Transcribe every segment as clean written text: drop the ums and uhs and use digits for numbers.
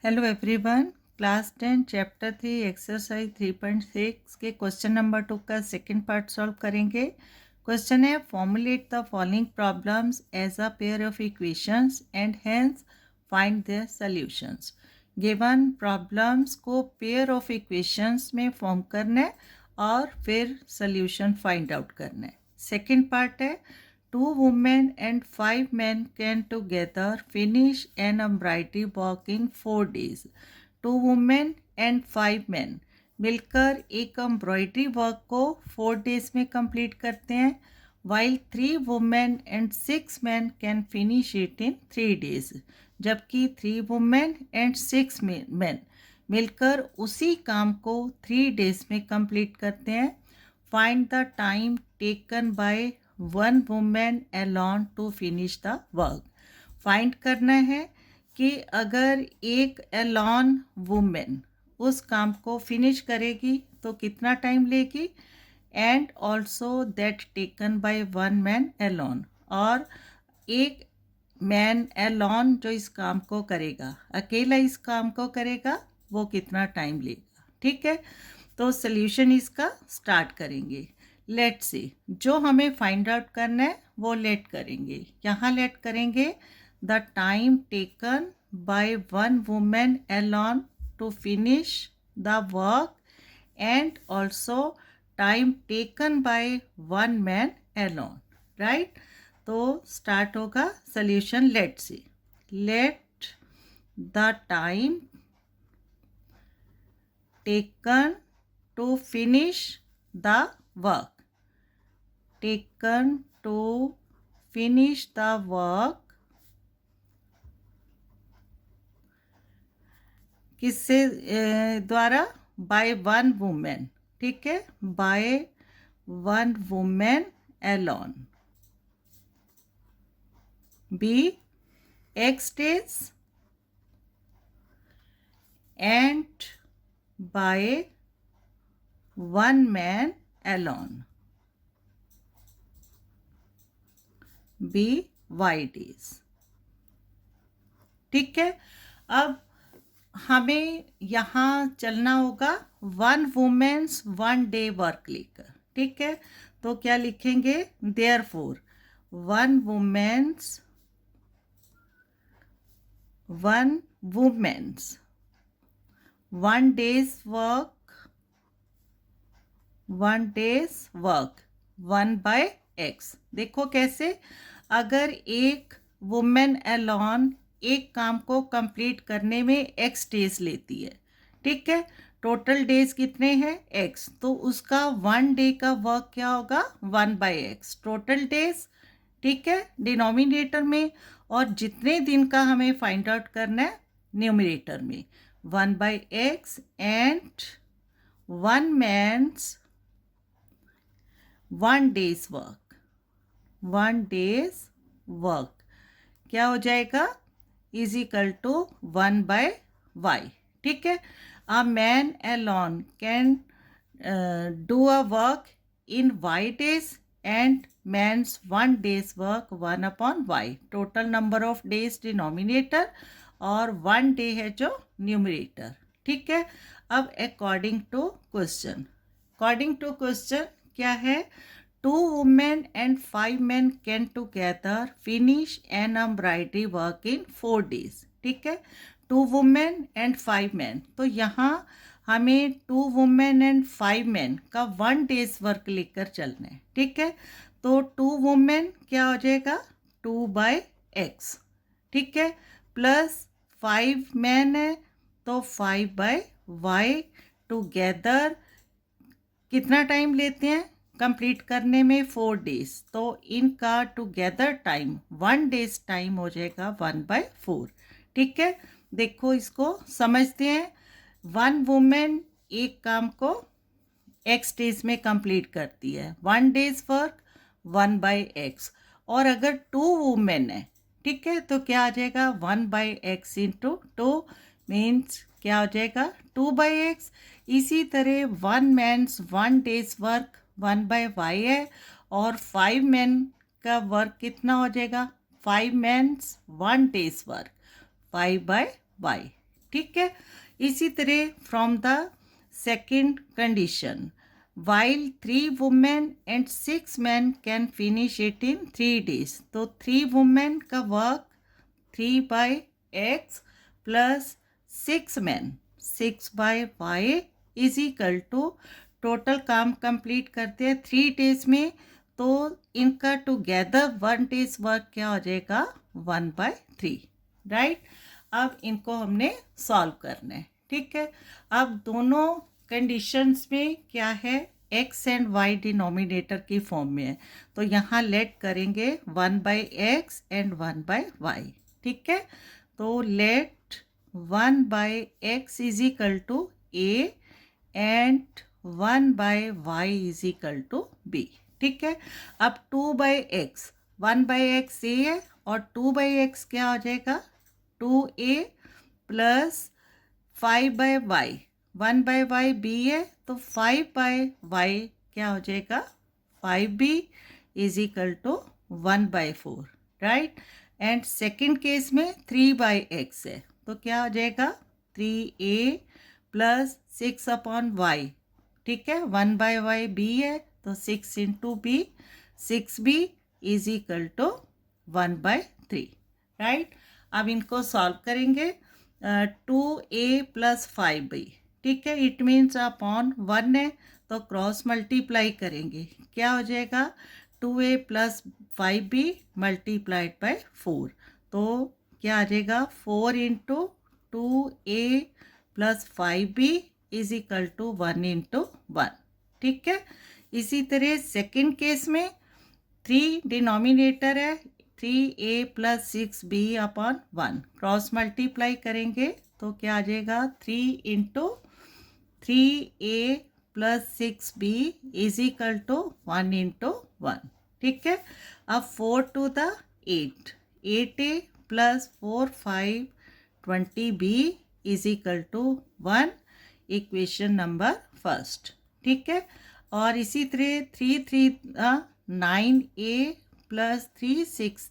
Hello everyone, class 10 chapter 3 exercise 3.6 के question number 2 का second part solve करेंगे। Question है formulate the following problems as a pair of equations and hence find their solutions. Given problems को pair of equations में form करना है और फिर सॉल्यूशन फाइंड आउट करना है। सेकंड पार्ट है 2 women and 5 men can together finish an embroidery work in 4 days. 2 women and 5 men मिलकर एक एम्ब्रॉयडरी वर्क को 4 डेज में कंप्लीट करते हैं, while 3 women and 6 men can finish it in 3 days. जबकि 3 women and 6 men मिलकर उसी काम को 3 डेज में कंप्लीट करते हैं. Find the time taken by one women alone to finish the work. Find करना है कि अगर एक अलोन वुमेन उस काम को फिनिश करेगी तो कितना टाइम लेगी, and also that taken by one man alone, और एक मैन अलोन जो इस काम को करेगा, अकेला इस काम को करेगा, वो कितना टाइम लेगा. ठीक है, तो सल्यूशन इसका स्टार्ट करेंगे. लेट सी, जो हमें फाइंड आउट करना है वो लेट करेंगे. यहाँ लेट करेंगे the time taken by one women alone to finish the work and also time taken by one man alone. Right, तो स्टार्ट होगा solution. Let see, let the time taken to finish the work, taken to finish the work किससे द्वारा, bye one women. ठीक है, by one women alone. Be x days and by one man alone. Be y days. ठीक है, अब हमें यहाँ चलना होगा one women's one day work लेकर. ठीक है, तो क्या लिखेंगे, therefore one women's one days work 1 by x. देखो कैसे, अगर एक वुमेन अलोन एक काम को कंप्लीट करने में एक्स डेज लेती है, ठीक है, टोटल डेज कितने हैं, एक्स, तो उसका 1 डे का वर्क क्या होगा, 1 बाय एक्स टोटल डेज. ठीक है, डिनोमिनेटर में, और जितने दिन का हमें फाइंड आउट करना है न्यूमरेटर में, 1 by x and one man's 1 days work क्या हो जाएगा, is equal to 1 by y. ठीक है, a man alone can do a work in y days and man's 1 days work 1 upon y. Total number of days denominator और 1 day है जो numerator. ठीक है, अब अकॉर्डिंग टू क्वेश्चन क्या है, 2 women and 5 men can together finish an embroidery work in 4 days. ठीक है, 2 women and 5 men, तो यहाँ हमें 2 women and 5 men का 1 डेज वर्क लेकर चलना है. ठीक है, तो 2 women क्या हो जाएगा, 2 बाय एक्स. ठीक है, प्लस 5 men है तो 5 बाय वाई. टुगेदर कितना टाइम लेते हैं कंप्लीट करने में, 4 डेज, तो इनका टुगेदर टाइम 1 डेज टाइम हो जाएगा 1 बाय 4. ठीक है, देखो इसको समझते हैं. वन वुमेन एक काम को एक्स डेज में कंप्लीट करती है, 1 डेज वर्क 1 बाय एक्स, और अगर 2 वुमेन है, ठीक है, तो क्या आ जाएगा 1 बाय एक्स इंटू 2 मीन्स क्या हो जाएगा 2 बाय एक्स. इसी तरह 1 man's 1 days work 1 by y है, और 5 मैन का वर्क कितना हो जाएगा, 5 man's 1 days work 5 by y. ठीक है। इसी तरह from the second condition, while 3 women and 6 men can finish it in 3 days, तो 3 women का work 3 by x plus 6 men 6 by y is equal to, total काम कंप्लीट करते हैं 3 days में, तो इनका टुगेदर 1 डेज वर्क क्या हो जाएगा 1/3, राइट। अब इनको हमने सॉल्व करना है, ठीक है। अब दोनों कंडीशंस में क्या है, x एंड y डिनोमिनेटर की फॉर्म में है, तो यहाँ लेट करेंगे 1/x एंड 1/y, ठीक है। तो let 1/x is equal to a and 1/y is equal to b, ठीक है। अब 2/x, 1/x a है और 2/x क्या हो जाएगा 2a plus 5/y, 1/y b है, तो 5/y क्या हो जाएगा 5b is equal to 1/4, right. And second case में 3/x है, तो क्या हो जाएगा 3a प्लस 6/y, ठीक है। 1/y b है, तो 6 into b, 6b is equal to 1/3, right. अब इनको सॉल्व करेंगे, 2a प्लस 5b, ठीक है। इट मीन्स अपॉन 1 है, तो क्रॉस मल्टीप्लाई करेंगे, क्या हो जाएगा 2a plus 5b multiplied by 4, तो क्या आ जाएगा 4 into 2a plus 5b is equal to 1 into 1, ठीक है। इसी तरह सेकेंड केस में 3 डिनोमिनेटर है, 3a plus 6b upon 1, cross multiply करेंगे, तो क्या आ जाएगा 3 into 3a plus 6b is equal to 1 into 1, ठीक है। अब 4 to the 8, 8a plus 4 5 20b is equal to 1, equation number first, ठीक है। और इसी तरह 3 3 9a plus 3 6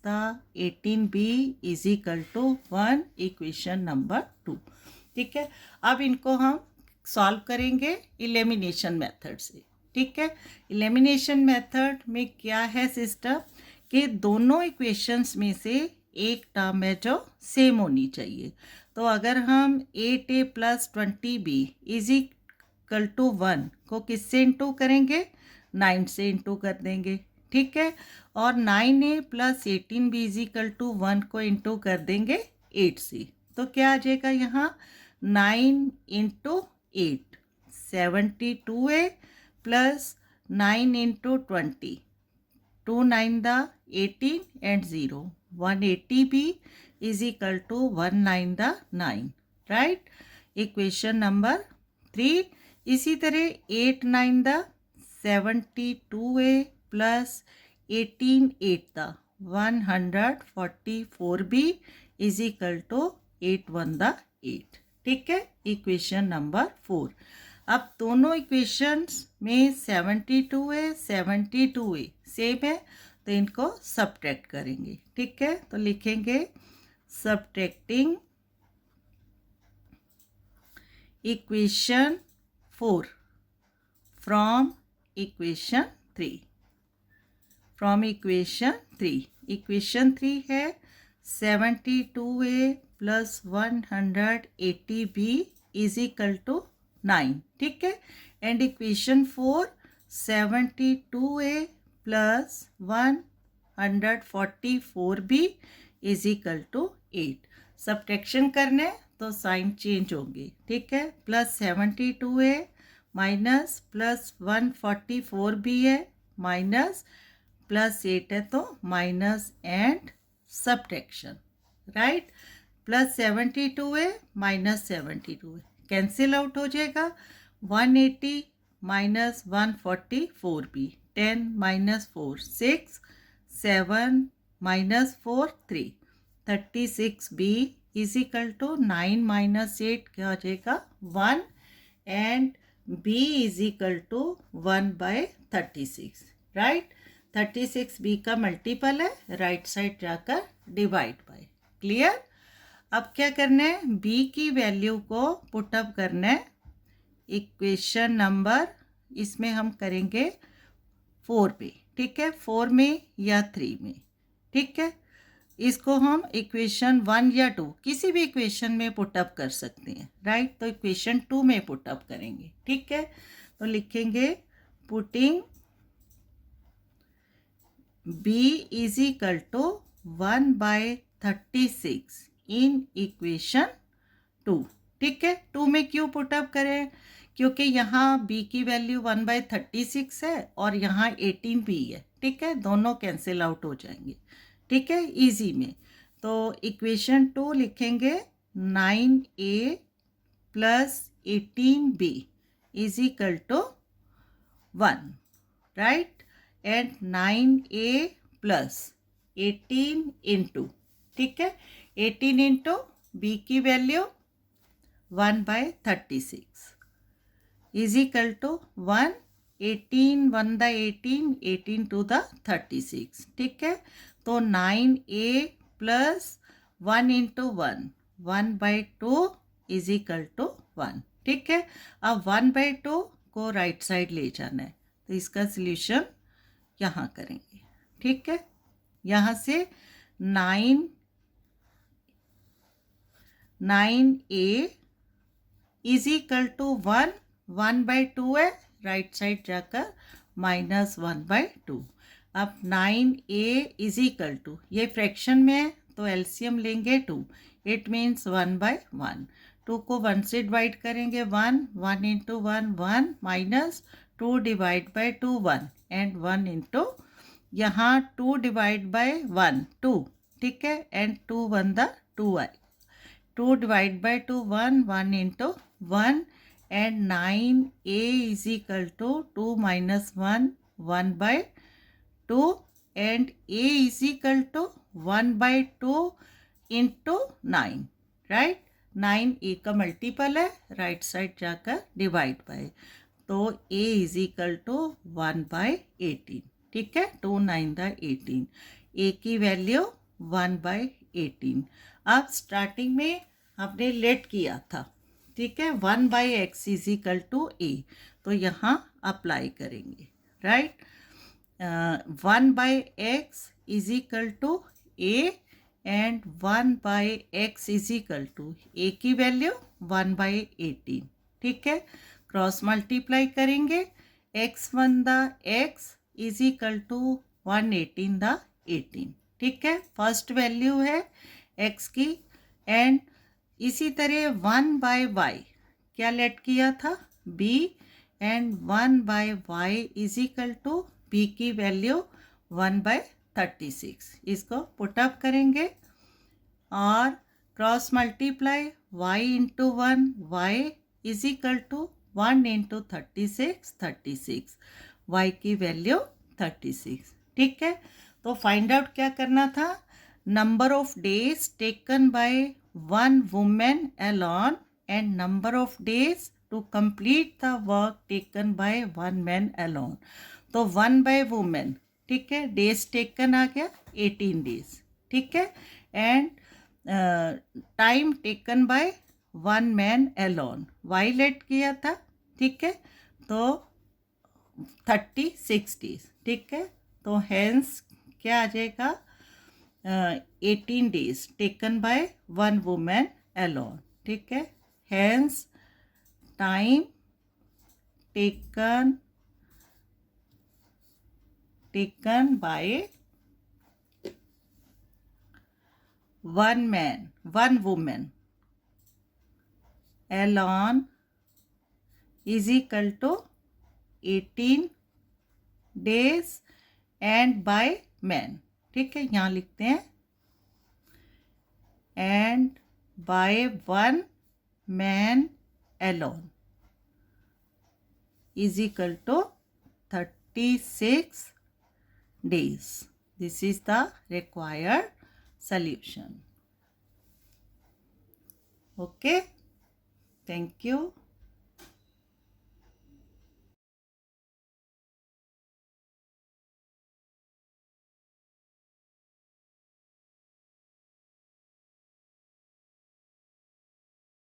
18b is equal to 1, equation number 2, ठीक है। अब इनको हम सॉल्व करेंगे एलिमिनेशन मेथड से, ठीक है। एलिमिनेशन मेथड में क्या है सिस्टम कि दोनों इक्वेशंस में से एक टर्म है जो सेम होनी चाहिए, तो अगर हम 8a plus 20b is equal to 1 को किससे इंटू करेंगे 9 से इंटू कर देंगे, ठीक है। और 9a plus 18b is equal to 1 को इंटू कर देंगे 8 से, तो क्या आ जाएगा यहाँ 9 into 8 72a plus 9 into 20, 2 9 the 18 and 0, 180b is equal to 1 9 the 9, right। Equation number 3। इसी तरह 8 9 the 72a plus 18 8 the 144b is equal to 8 1 the 8, ठीक है। Equation number 4। अब दोनों इक्वेशंस में 72a 72a सेम है, तो इनको सब्ट्रैक्ट करेंगे, ठीक है। तो लिखेंगे subtracting equation 4 from equation 3, from equation 3, equation 3 है 72a plus 180b is equal to 9, ठीक है। And equation 4 72a plus 144b is equal to 8, subtraction करने तो साइन चेंज होंगे, ठीक है। Plus 72a minus plus 144b है माइनस प्लस 8 है, तो minus and subtraction, right. Plus 72a minus 72a cancel out हो जाएगा, 180 minus 144b, 10 minus 4 6, 7 minus 4 3, 36b is equal to 9 minus 8 क्या हो जाएगा 1, and b is equal to 1/36, right. 36b का multiple है, राइट साइड जाकर डिवाइड बाय, क्लियर। अब क्या करना है, बी की वैल्यू को पुटअप करना है इक्वेशन नंबर, इसमें हम करेंगे 4 पे, ठीक है, 4 में या 3 में, ठीक है। इसको हम इक्वेशन 1 या 2 किसी भी इक्वेशन में पुटअप कर सकते हैं, राइट। तो इक्वेशन 2 में पुटअप करेंगे, ठीक है। तो लिखेंगे putting b is equal to 1/36 in equation 2, ठीक है। 2 में क्यों पुटअप करें, क्योंकि यहाँ b की वैल्यू 1/36 है और यहाँ 18 भी है, ठीक है, दोनों कैंसिल आउट हो जाएंगे, ठीक है, इजी में। तो इक्वेशन 2 लिखेंगे 9a plus 18b is equal to 1, right. And 9a plus 18 into, ठीक है, 18 इंटू b की value 1/36 is equal to 1, 18 1 the 18, 18 to the 36, ठीक है। तो 9a plus 1 into 1, 1/2 is equal to 1, ठीक है। अब 1/2 को राइट साइड ले जाना है, तो इसका सल्यूशन यहाँ करेंगे, ठीक है। यहाँ से 9a इज इक्वल टू 1, 1/2 है, राइट साइड जाकर -1/2। अब 9a इज इक्वल टू, ये फ्रैक्शन में है तो एलसीएम लेंगे 2, इट मीन्स 1/1। 2 को 1 से डिवाइड करेंगे 1, 1 into 1 1 minus 2 divide by 2 1 and 1 into यहाँ 2 डिवाइड बाई 1 2, ठीक है, and 2 1 the 2i, 2 divide by 2 1, 1 into 1 and 9a is equal to 2 minus 1, 1/2 and a is equal to 1/2 into 9, right। 9 a का multiple है, right side जाकर divide bye, तो a is equal to 1/18, ठीक है, 2 9 the 18, a की value 1/18। अब starting में हमने लेट किया था, ठीक है, 1/x is equal to a, तो यहाँ अप्लाई करेंगे, right. 1/x is equal to a and 1/x is equal to a की वैल्यू 1/18, ठीक है, क्रॉस मल्टीप्लाई करेंगे, x1 the x is equal to 118 the 18, ठीक है, फर्स्ट वैल्यू है x की। एंड इसी तरह 1/y क्या लेट किया था, b, and 1/y is equal to b की वैल्यू 1/36, इसको पुटअप करेंगे और cross multiply y into 1, y is equal to 1 into 36 36, y की वैल्यू 36, ठीक है। तो फाइंड आउट क्या करना था, number of days taken by one woman alone and number of days to complete the work taken by one man alone। तो 1 by woman, ठीक है, डेज टेकन आ गया 18 डेज, ठीक है, and time taken by 1 man alone, y लेट किया था, ठीक है, तो 36 डेज, ठीक है। तो हेंस क्या आ जाएगा, 18 days taken by 1 women alone, ठीक है, hence time taken by 1 women alone is equal to 18 days and by man, ठीक है, यहाँ लिखते हैं and by 1 man alone is equal to 36 days। This is the required solution। Okay, thank you।